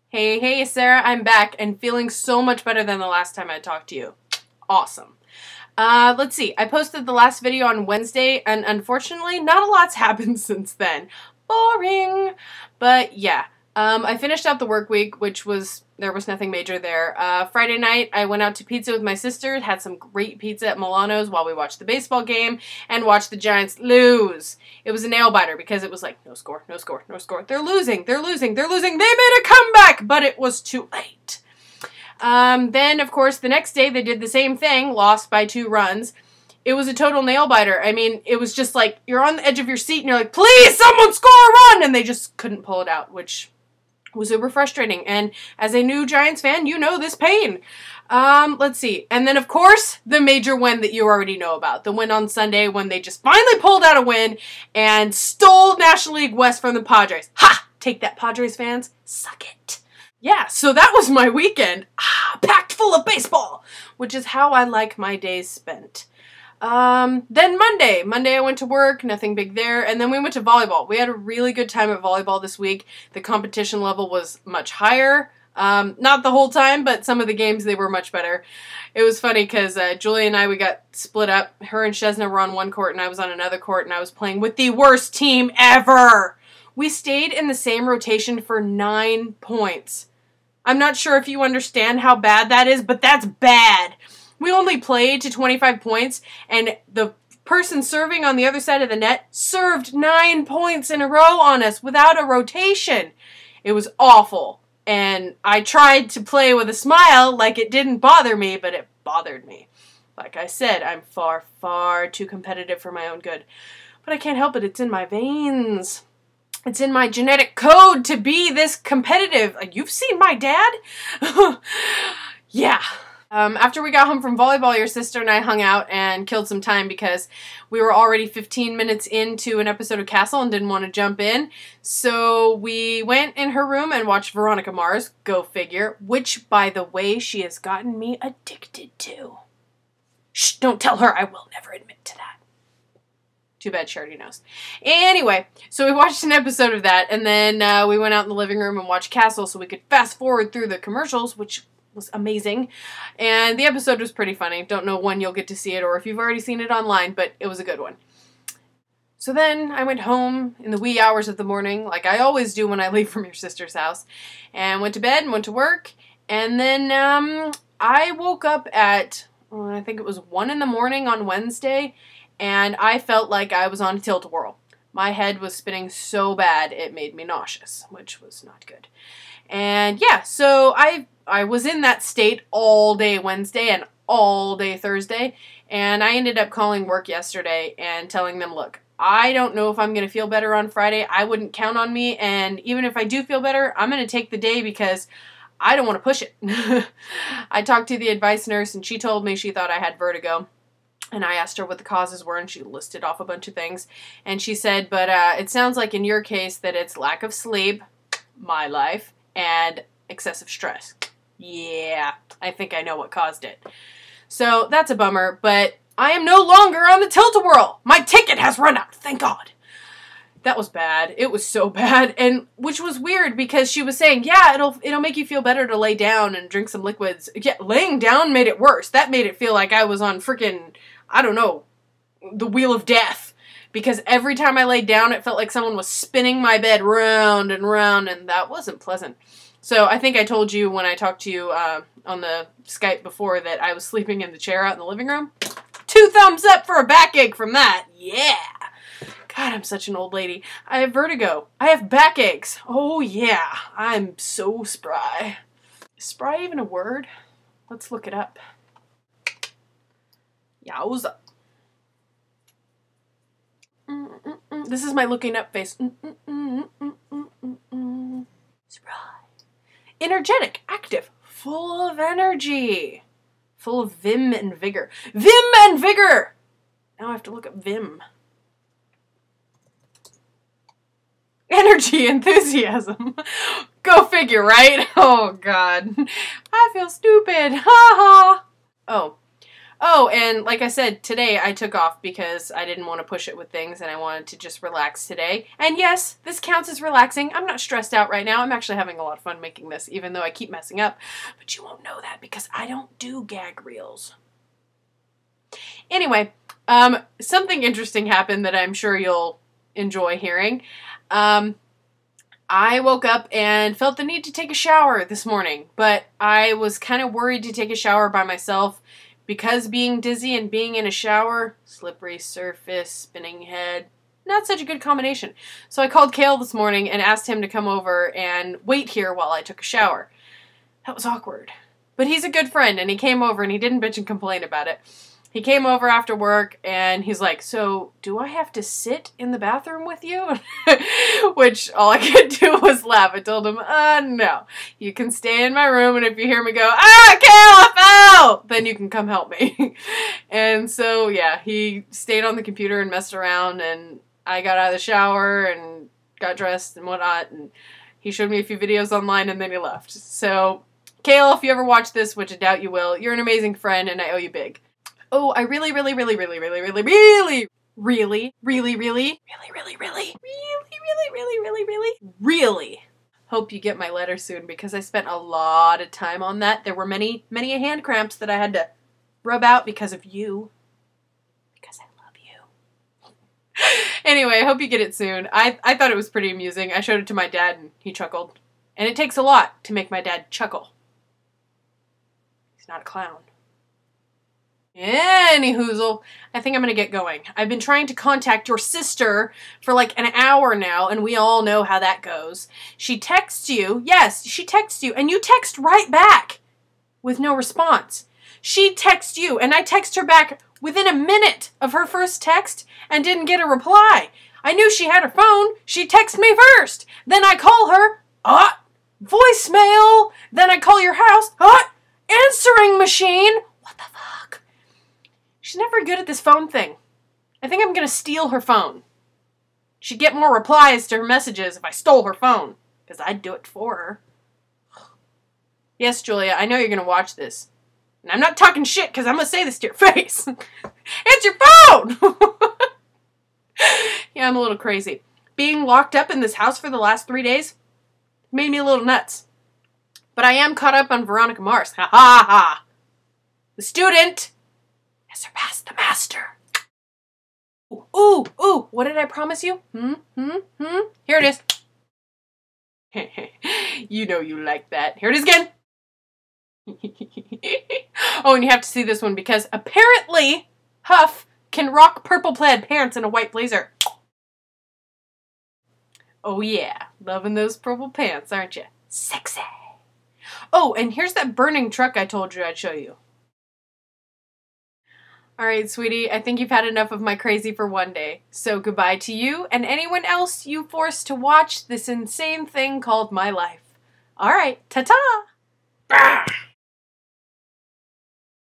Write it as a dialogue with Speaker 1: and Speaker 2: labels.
Speaker 1: Hey, Sarah, I'm back and feeling so much better than the last time I talked to you. Awesome. Let's see. I posted the last video on Wednesday, and unfortunately, not a lot's happened since then. Boring. But yeah, I finished out the work week, there was nothing major there. Friday night, I went out to pizza with my sister, had some great pizza at Milano's while we watched the baseball game, and watched the Giants lose. It was a nail biter because it was like, no score, no score, no score. They're losing, they're losing, they're losing. They made a comeback, but it was too late. Then, of course, the next day they did the same thing, lost by 2 runs. It was a total nail biter. I mean, it was just like, you're on the edge of your seat and you're like, please, someone score a run! And they just couldn't pull it out, which was super frustrating. And as a new Giants fan, you know this pain. Let's see. And then, of course, the major win that you already know about. The win on Sunday when they just finally pulled out a win and stole National League West from the Padres. Ha! Take that, Padres fans. Suck it. Yeah, so that was my weekend. Packed full of baseball, which is how I like my days spent. Then Monday I went to work, nothing big there, and then we went to volleyball. We had a really good time at volleyball this week. The competition level was much higher. Not the whole time, but some of the games, they were much better. It was funny because Julie and I, we got split up. Her and Shesna were on one court and I was on another court, and I was playing with the worst team ever. We stayed in the same rotation for 9 points. I'm not sure if you understand how bad that is, but that's bad. We only played to 25 points, and the person serving on the other side of the net served 9 points in a row on us without a rotation. It was awful, and I tried to play with a smile like it didn't bother me, but it bothered me. Like I said, I'm far, far too competitive for my own good. But I can't help it. It's in my veins. It's in my genetic code to be this competitive. Like, you've seen my dad? Yeah. After we got home from volleyball, your sister and I hung out and killed some time because we were already 15 minutes into an episode of Castle and didn't want to jump in. So we went in her room and watched Veronica Mars, go figure, which, by the way, she has gotten me addicted to. Shh, don't tell her. I will never admit to that. Too bad she already knows. Anyway, so we watched an episode of that, and then we went out in the living room and watched Castle so we could fast forward through the commercials, which was amazing. And the episode was pretty funny. Don't know when you'll get to see it or if you've already seen it online, but it was a good one. So then I went home in the wee hours of the morning, like I always do when I leave from your sister's house, and went to bed and went to work. And then I woke up at, I think it was 1 in the morning on Wednesday, and I felt like I was on a tilt-a-whirl. My head was spinning so bad it made me nauseous, which was not good. And yeah, so I was in that state all day Wednesday and all day Thursday, and I ended up calling work yesterday and telling them, look, I don't know if I'm going to feel better on Friday. I wouldn't count on me, and even if I do feel better, I'm going to take the day because I don't want to push it. I talked to the advice nurse, and she told me she thought I had vertigo. And I asked her what the causes were, and she listed off a bunch of things. And she said, but it sounds like in your case that it's lack of sleep, my life, and excessive stress. Yeah, I think I know what caused it. So that's a bummer, but I am no longer on the tilt-a-whirl. My ticket has run out, thank God. That was bad. It was so bad, and which was weird because she was saying, yeah, it'll make you feel better to lay down and drink some liquids. Yeah, laying down made it worse. That made it feel like I was on freaking, I don't know, the wheel of death. Because every time I laid down, it felt like someone was spinning my bed round and round, and that wasn't pleasant. So I think I told you when I talked to you on the Skype before that I was sleeping in the chair out in the living room. 2 thumbs up for a backache from that. Yeah. God, I'm such an old lady. I have vertigo. I have backaches. Oh yeah, I'm so spry. Is spry even a word? Let's look it up. Yowza. This is my looking up face. Spry. Energetic, active, full of energy. Full of vim and vigor. Vim and vigor! Now I have to look up vim. Energy, enthusiasm. Go figure, right? Oh, God. I feel stupid. Ha ha. Oh. Oh, and like I said, today I took off because I didn't want to push it with things and I wanted to just relax today. And yes, this counts as relaxing. I'm not stressed out right now. I'm actually having a lot of fun making this, even though I keep messing up. But you won't know that because I don't do gag reels. Anyway, something interesting happened that I'm sure you'll enjoy hearing. I woke up and felt the need to take a shower this morning, but I was kind of worried to take a shower by myself because being dizzy and being in a shower, slippery surface, spinning head, not such a good combination. So I called Kale this morning and asked him to come over and wait here while I took a shower. That was awkward. But he's a good friend and he came over and he didn't bitch and complain about it. He came over after work and he's like, so do I have to sit in the bathroom with you? Which all I could do was laugh. I told him, no. You can stay in my room and if you hear me go, Kale, I fell! Then you can come help me. And so, yeah, he stayed on the computer and messed around and I got out of the shower and got dressed and whatnot. And he showed me a few videos online and then he left. So, Kale, if you ever watch this, which I doubt you will, you're an amazing friend and I owe you big. Oh, I really hope you get my letter soon because I spent a lot of time on that. There were many hand cramps that I had to rub out because of you. Because I love you. Anyway, I hope you get it soon. I thought it was pretty amusing. I showed it to my dad and he chuckled. And it takes a lot to make my dad chuckle. He's not a clown. Anyhoozle, I think I'm going to get going. I've been trying to contact your sister for like an hour now, and we all know how that goes. She texts you. Yes, she texts you, and you text right back with no response. She texts you, and I text her back within a minute of her first text and didn't get a reply. I knew she had her phone. She texted me first. Then I call her. Voicemail. Then I call your house. Answering machine. What the fuck? She's never good at this phone thing. I think I'm going to steal her phone. She'd get more replies to her messages if I stole her phone, because I'd do it for her. Yes, Julia, I know you're going to watch this. And I'm not talking shit because I'm going to say this to your face. It's your phone! Yeah, I'm a little crazy. Being locked up in this house for the last 3 days made me a little nuts. But I am caught up on Veronica Mars. Ha ha ha! The student has surpassed the master. Ooh, what did I promise you? Here it is. You know you like that. Here it is again. Oh, and you have to see this one because apparently Huff can rock purple plaid pants and a white blazer. Oh yeah, loving those purple pants, aren't you? Sexy. Oh, and here's that burning truck I told you I'd show you. Alright, sweetie, I think you've had enough of my crazy for one day. So goodbye to you and anyone else you forced to watch this insane thing called my life. Alright, ta-ta!